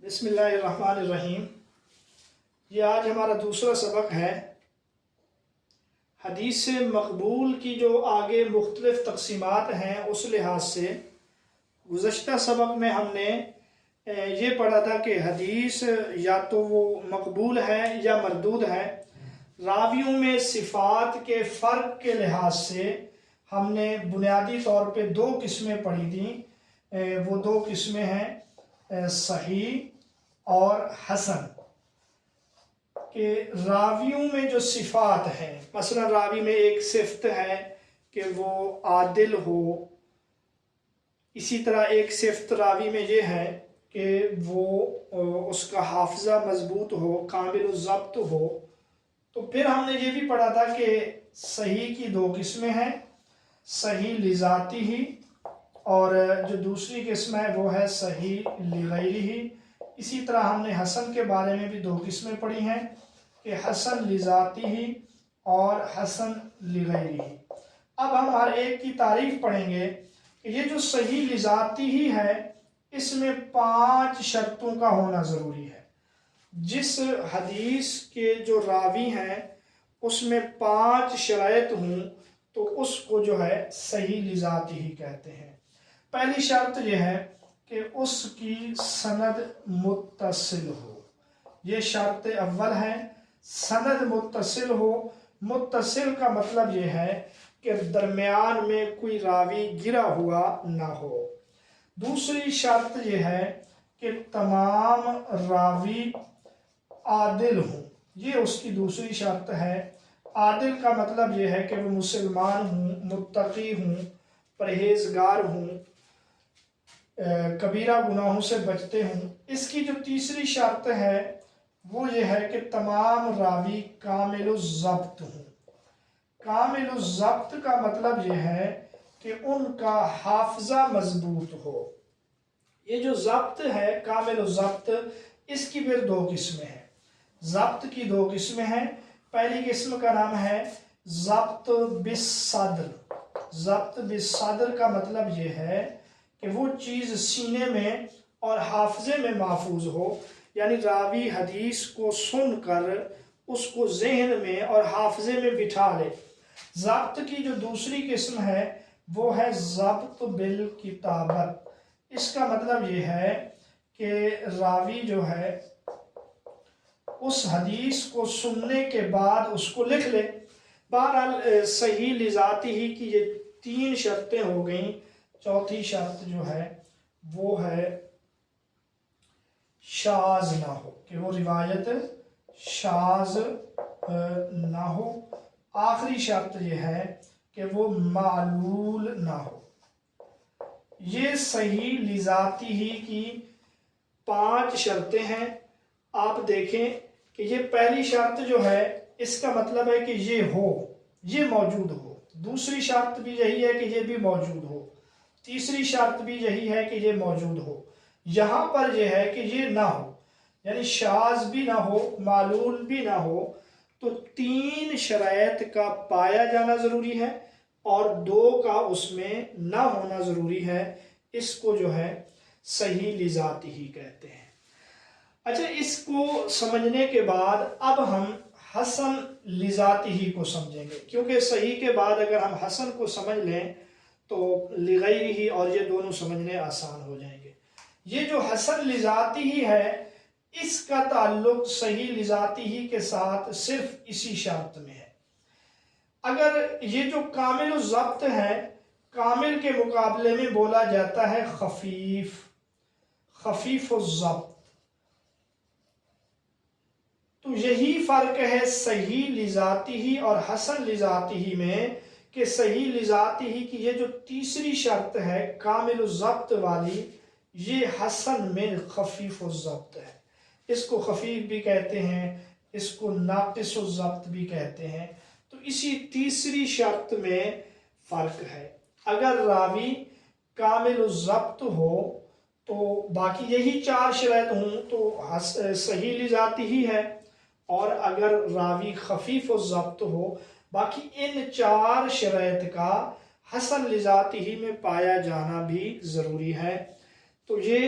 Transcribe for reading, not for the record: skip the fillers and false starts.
بسم اللہ الرحمن الرحیم۔ یہ آج ہمارا دوسرا سبق ہے۔ حدیث مقبول کی جو آگے مختلف تقسیمات ہیں اس لحاظ سے گزشتہ سبق میں ہم نے یہ پڑھا تھا کہ حدیث یا تو وہ مقبول ہے یا مردود ہے۔ راویوں میں صفات کے فرق کے لحاظ سے ہم نے بنیادی طور پہ دو قسمیں پڑھی تھیں۔ وہ دو قسمیں ہیں صحیح اور حسن، کہ راویوں میں جو صفات ہیں، مثلا راوی میں ایک صفت ہے کہ وہ عادل ہو، اسی طرح ایک صفت راوی میں یہ ہے کہ وہ اس کا حافظہ مضبوط ہو، کامل الضبط ہو۔ تو پھر ہم نے یہ بھی پڑھا تھا کہ صحیح کی دو قسمیں ہیں، صحیح لذاتی ہی، اور جو دوسری قسم ہے وہ ہے صحیح لغیرہ۔ اسی طرح ہم نے حسن کے بارے میں بھی دو قسمیں پڑھی ہیں کہ حسن لذاتی ہی اور حسن لغیرہ۔ اب ہم ہر ایک کی تعریف پڑھیں گے کہ یہ جو صحیح لذاتی ہی ہے اس میں 5 شرطوں کا ہونا ضروری ہے۔ جس حدیث کے جو راوی ہیں اس میں 5 شرائط ہوں تو اس کو جو ہے صحیح لذاتی ہی کہتے ہیں۔ پہلی شرط یہ ہے کہ اس کی سند متصل ہو، یہ شرط اول ہے، سند متصل ہو۔ متصل کا مطلب یہ ہے کہ درمیان میں کوئی راوی گرا ہوا نہ ہو۔ دوسری شرط یہ ہے کہ تمام راوی عادل ہوں، یہ اس کی دوسری شرط ہے۔ عادل کا مطلب یہ ہے کہ وہ مسلمان ہوں، متقی ہوں، پرہیزگار ہوں، کبیرہ گناہوں سے بچتے ہوں۔ اس کی جو تیسری شرط ہے وہ یہ ہے کہ تمام راوی کامل الضبط ہوں۔ کامل الضبط کا مطلب یہ ہے کہ ان کا حافظہ مضبوط ہو۔ یہ جو ضبط ہے، کامل الضبط، اس کی پھر دو قسمیں ہیں۔ ضبط کی دو قسمیں ہیں۔ پہلی قسم کا نام ہے ضبط بالصدر۔ ضبط بالصدر کا مطلب یہ ہے کہ وہ چیز سینے میں اور حافظے میں محفوظ ہو، یعنی راوی حدیث کو سن کر اس کو ذہن میں اور حافظے میں بٹھا لے۔ ضبط کی جو دوسری قسم ہے وہ ہے ضبط بالکتابت۔ اس کا مطلب یہ ہے کہ راوی جو ہے اس حدیث کو سننے کے بعد اس کو لکھ لے۔ بہرحال صحیح لذاتی ہی کی یہ 3 شرطیں ہو گئیں۔ چوتھی شرط جو ہے وہ ہے شاذ نہ ہو، کہ وہ روایت شاذ نہ ہو۔ آخری شرط یہ ہے کہ وہ معلول نہ ہو۔ یہ صحیح لذاتی ہی کی 5 شرطیں ہیں۔ آپ دیکھیں کہ یہ پہلی شرط جو ہے اس کا مطلب ہے کہ یہ ہو، یہ موجود ہو۔ دوسری شرط بھی یہی ہے کہ یہ بھی موجود ہو۔ تیسری شرط بھی یہی ہے کہ یہ موجود ہو۔ یہاں پر یہ ہے کہ یہ نہ ہو، یعنی شاذ بھی نہ ہو، معلول بھی نہ ہو۔ تو 3 شرائط کا پایا جانا ضروری ہے اور 2 کا اس میں نہ ہونا ضروری ہے۔ اس کو جو ہے صحیح لذاتی ہی کہتے ہیں۔ اچھا، اس کو سمجھنے کے بعد اب ہم حسن لذاتی ہی کو سمجھیں گے، کیونکہ صحیح کے بعد اگر ہم حسن کو سمجھ لیں تو لغیرہ ہی اور یہ دونوں سمجھنے آسان ہو جائیں گے۔ یہ جو حسن لذاتی ہی ہے اس کا تعلق صحیح لذاتی ہی کے ساتھ صرف اسی شرط میں ہے۔ اگر یہ جو کامل الضبط ہے، کامل کے مقابلے میں بولا جاتا ہے خفیف، خفیف الضبط۔ تو یہی فرق ہے صحیح لذاتی ہی اور حسن لذاتی ہی میں، کہ صحیح لذاتی ہی کی یہ جو تیسری شرط ہے کامل الضبط والی، یہ حسن میں خفیف الضبط ہے۔ اس کو خفیف بھی کہتے ہیں، اس کو ناقص الضبط بھی کہتے ہیں۔ تو اسی تیسری شرط میں فرق ہے۔ اگر راوی کامل الضبط ہو تو باقی یہی 4 شرائط ہوں تو صحیح لذاتی ہی ہے، اور اگر راوی خفیف الضبط ہو باقی ان 4 شرائط کا حسن لذاتی ہی میں پایا جانا بھی ضروری ہے۔ تو یہ